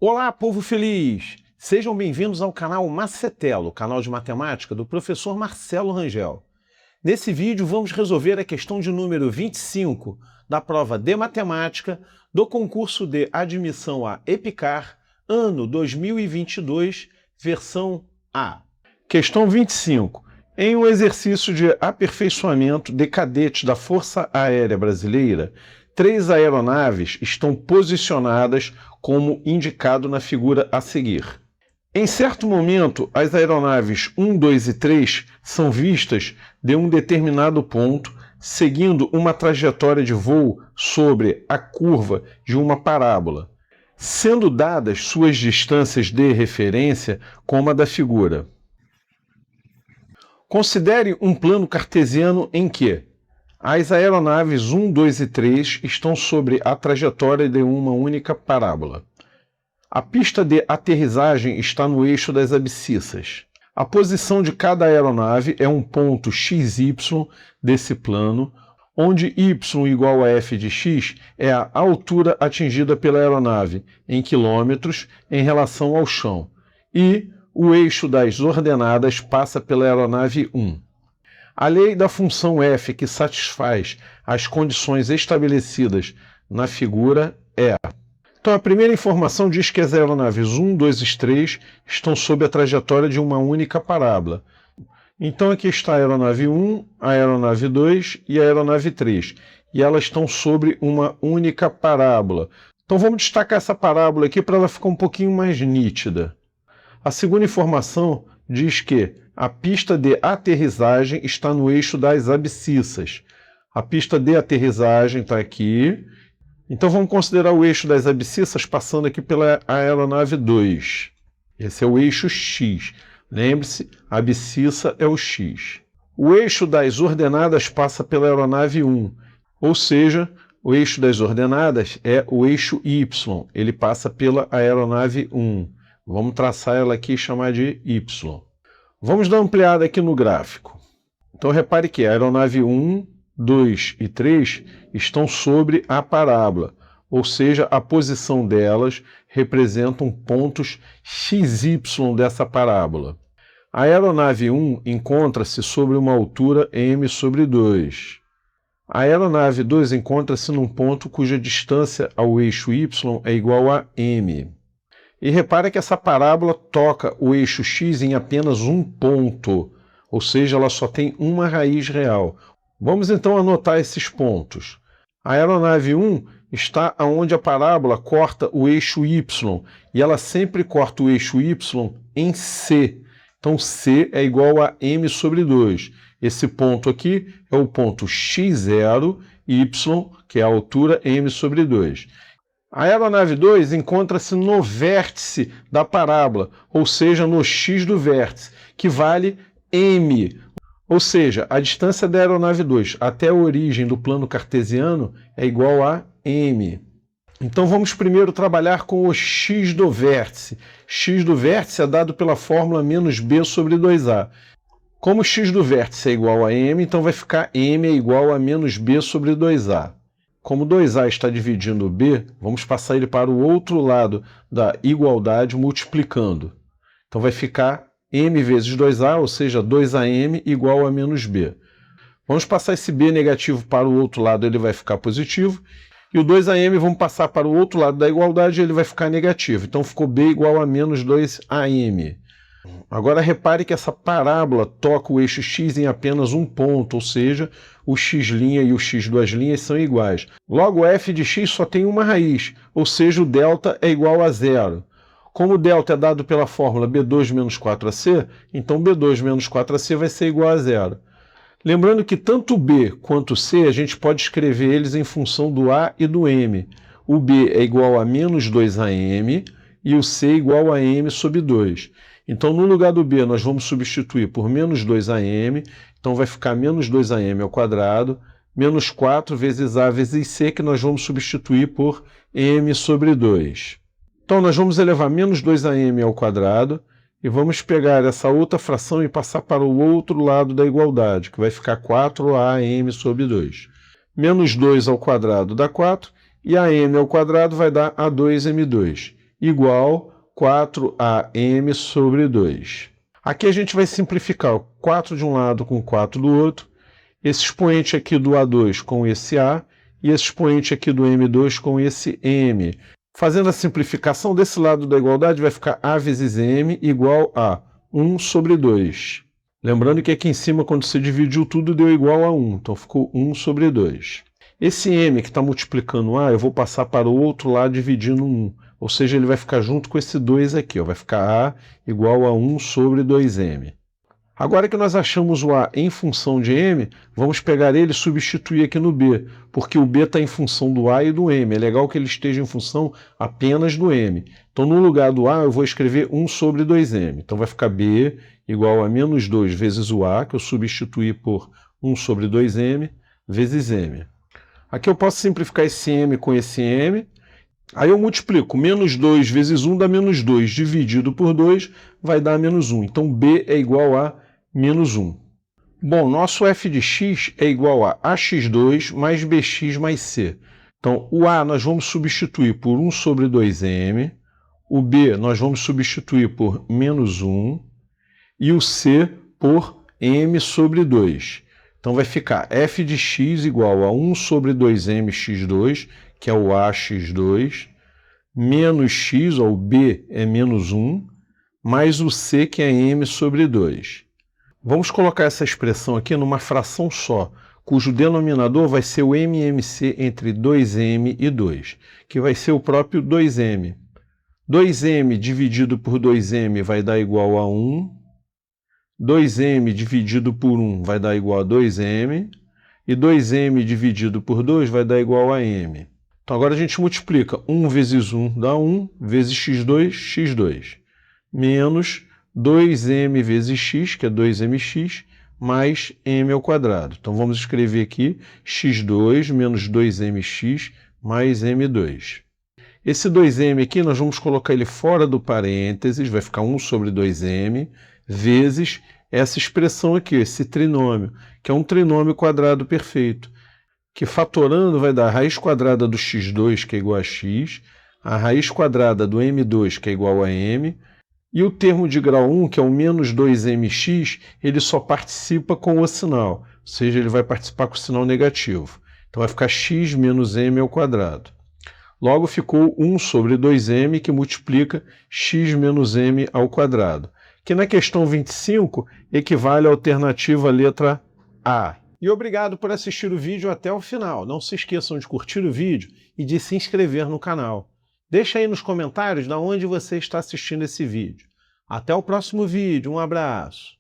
Olá, povo feliz! Sejam bem-vindos ao canal Macetelo, canal de matemática do professor Marcelo Rangel. Nesse vídeo vamos resolver a questão de número 25 da prova de matemática do concurso de admissão a EPICAR, ano 2022, versão A. Questão 25. Em um exercício de aperfeiçoamento de cadetes da Força Aérea Brasileira, 3 aeronaves estão posicionadas como indicado na figura a seguir. Em certo momento, as aeronaves 1, 2 e 3 são vistas de um determinado ponto, seguindo uma trajetória de voo sobre a curva de uma parábola, sendo dadas suas distâncias de referência como a da figura. Considere um plano cartesiano em que as aeronaves 1, 2 e 3 estão sobre a trajetória de uma única parábola. A pista de aterrissagem está no eixo das abscissas. A posição de cada aeronave é um ponto XY desse plano, onde y igual a f de x é a altura atingida pela aeronave em quilômetros em relação ao chão, e o eixo das ordenadas passa pela aeronave 1. A lei da função f que satisfaz as condições estabelecidas na figura é... Então, a primeira informação diz que as aeronaves 1, 2 e 3 estão sob a trajetória de uma única parábola. Então, aqui está a aeronave 1, a aeronave 2 e a aeronave 3. E elas estão sobre uma única parábola. Então, vamos destacar essa parábola aqui para ela ficar um pouquinho mais nítida. A segunda informação diz que a pista de aterrissagem está no eixo das abscissas. A pista de aterrissagem está aqui. Então vamos considerar o eixo das abscissas passando aqui pela aeronave 2. Esse é o eixo X. Lembre-se, a abscissa é o X. O eixo das ordenadas passa pela aeronave 1. Ou seja, o eixo das ordenadas é o eixo Y. Ele passa pela aeronave 1. Vamos traçar ela aqui e chamar de Y. Vamos dar uma ampliada aqui no gráfico. Então repare que a aeronave 1, 2 e 3 estão sobre a parábola, ou seja, a posição delas representam pontos XY dessa parábola. A aeronave 1 encontra-se sobre uma altura m sobre 2. A aeronave 2 encontra-se num ponto cuja distância ao eixo y é igual a m. E repara que essa parábola toca o eixo x em apenas um ponto, ou seja, ela só tem uma raiz real. Vamos então anotar esses pontos. A aeronave 1 está onde a parábola corta o eixo y, e ela sempre corta o eixo y em C. Então C é igual a m sobre 2. Esse ponto aqui é o ponto x0, y, que é a altura m sobre 2. A aeronave 2 encontra-se no vértice da parábola, ou seja, no x do vértice, que vale m. Ou seja, a distância da aeronave 2 até a origem do plano cartesiano é igual a m. Então vamos primeiro trabalhar com o x do vértice. X do vértice é dado pela fórmula menos b sobre 2a. Como x do vértice é igual a m, então vai ficar m é igual a menos b sobre 2a. Como 2a está dividindo b, vamos passar ele para o outro lado da igualdade multiplicando. Então vai ficar m vezes 2a, ou seja, 2am igual a menos b. Vamos passar esse b negativo para o outro lado, ele vai ficar positivo. E o 2am vamos passar para o outro lado da igualdade, ele vai ficar negativo. Então ficou b igual a menos 2am. Agora repare que essa parábola toca o eixo x em apenas um ponto, ou seja, o x' e o x duas linhas são iguais. Logo, f de x só tem uma raiz, ou seja, o delta é igual a zero. Como o delta é dado pela fórmula b2 menos 4ac, então b2 menos 4ac vai ser igual a zero. Lembrando que tanto b quanto c a gente pode escrever eles em função do a e do m. O b é igual a menos 2am e o c é igual a m sobre 2. Então, no lugar do b, nós vamos substituir por menos 2am, então vai ficar menos 2am ao quadrado, menos 4 vezes a vezes c, que nós vamos substituir por m sobre 2. Então, nós vamos elevar menos 2am ao quadrado, e vamos pegar essa outra fração e passar para o outro lado da igualdade, que vai ficar 4am sobre 2. Menos 2 ao quadrado dá 4, e a m ao quadrado vai dar a 2m2. igual 4am sobre 2. Aqui a gente vai simplificar 4 de um lado com 4 do outro, esse expoente aqui do A2 com esse A, e esse expoente aqui do M2 com esse M. Fazendo a simplificação, desse lado da igualdade vai ficar A vezes M igual a 1 sobre 2. Lembrando que aqui em cima, quando você dividiu tudo, deu igual a 1. Então ficou 1 sobre 2. Esse M que está multiplicando A, eu vou passar para o outro lado dividindo 1. Ou seja, ele vai ficar junto com esse 2 aqui. Ó. Vai ficar A igual a 1 sobre 2M. Agora que nós achamos o A em função de M, vamos pegar ele e substituir aqui no B, porque o B está em função do A e do M. É legal que ele esteja em função apenas do M. Então, no lugar do A, eu vou escrever 1 sobre 2M. Então, vai ficar B igual a menos 2 vezes o A, que eu substituí por 1 sobre 2M, vezes M. Aqui eu posso simplificar esse M com esse M. Aí eu multiplico. Menos 2 vezes 1 dá menos 2. Dividido por 2 vai dar menos 1. Então, B é igual a menos 1. Bom, nosso f de x é igual a ax2 mais bx mais c. Então, o a nós vamos substituir por 1 sobre 2m, o b nós vamos substituir por menos 1 e o c por m sobre 2. Então, vai ficar f de x igual a 1 sobre 2mx2, que é o ax2, menos x, ó, o b é menos 1, mais o c, que é m sobre 2. Vamos colocar essa expressão aqui numa fração só, cujo denominador vai ser o MMC entre 2m e 2, que vai ser o próprio 2m. 2m dividido por 2m vai dar igual a 1, 2m dividido por 1 vai dar igual a 2m, e 2m dividido por 2 vai dar igual a m. Então agora a gente multiplica 1 vezes 1 dá 1, vezes x2, x2, menos 2m vezes x, que é 2mx, mais m ao quadrado. Então vamos escrever aqui x2 menos 2mx mais m2. Esse 2m aqui nós vamos colocar ele fora do parênteses, vai ficar 1 sobre 2m, vezes essa expressão aqui, esse trinômio, que é um trinômio quadrado perfeito, que fatorando vai dar a raiz quadrada do x2, que é igual a x, a raiz quadrada do m2, que é igual a m, e o termo de grau 1, que é o menos 2mx, ele só participa com o sinal, ou seja, ele vai participar com o sinal negativo. Então vai ficar x menos m ao quadrado. Logo ficou 1 sobre 2m, que multiplica x menos m ao quadrado, que na questão 25 equivale à alternativa letra A. E obrigado por assistir o vídeo até o final. Não se esqueçam de curtir o vídeo e de se inscrever no canal. Deixa aí nos comentários de onde você está assistindo esse vídeo. Até o próximo vídeo, um abraço!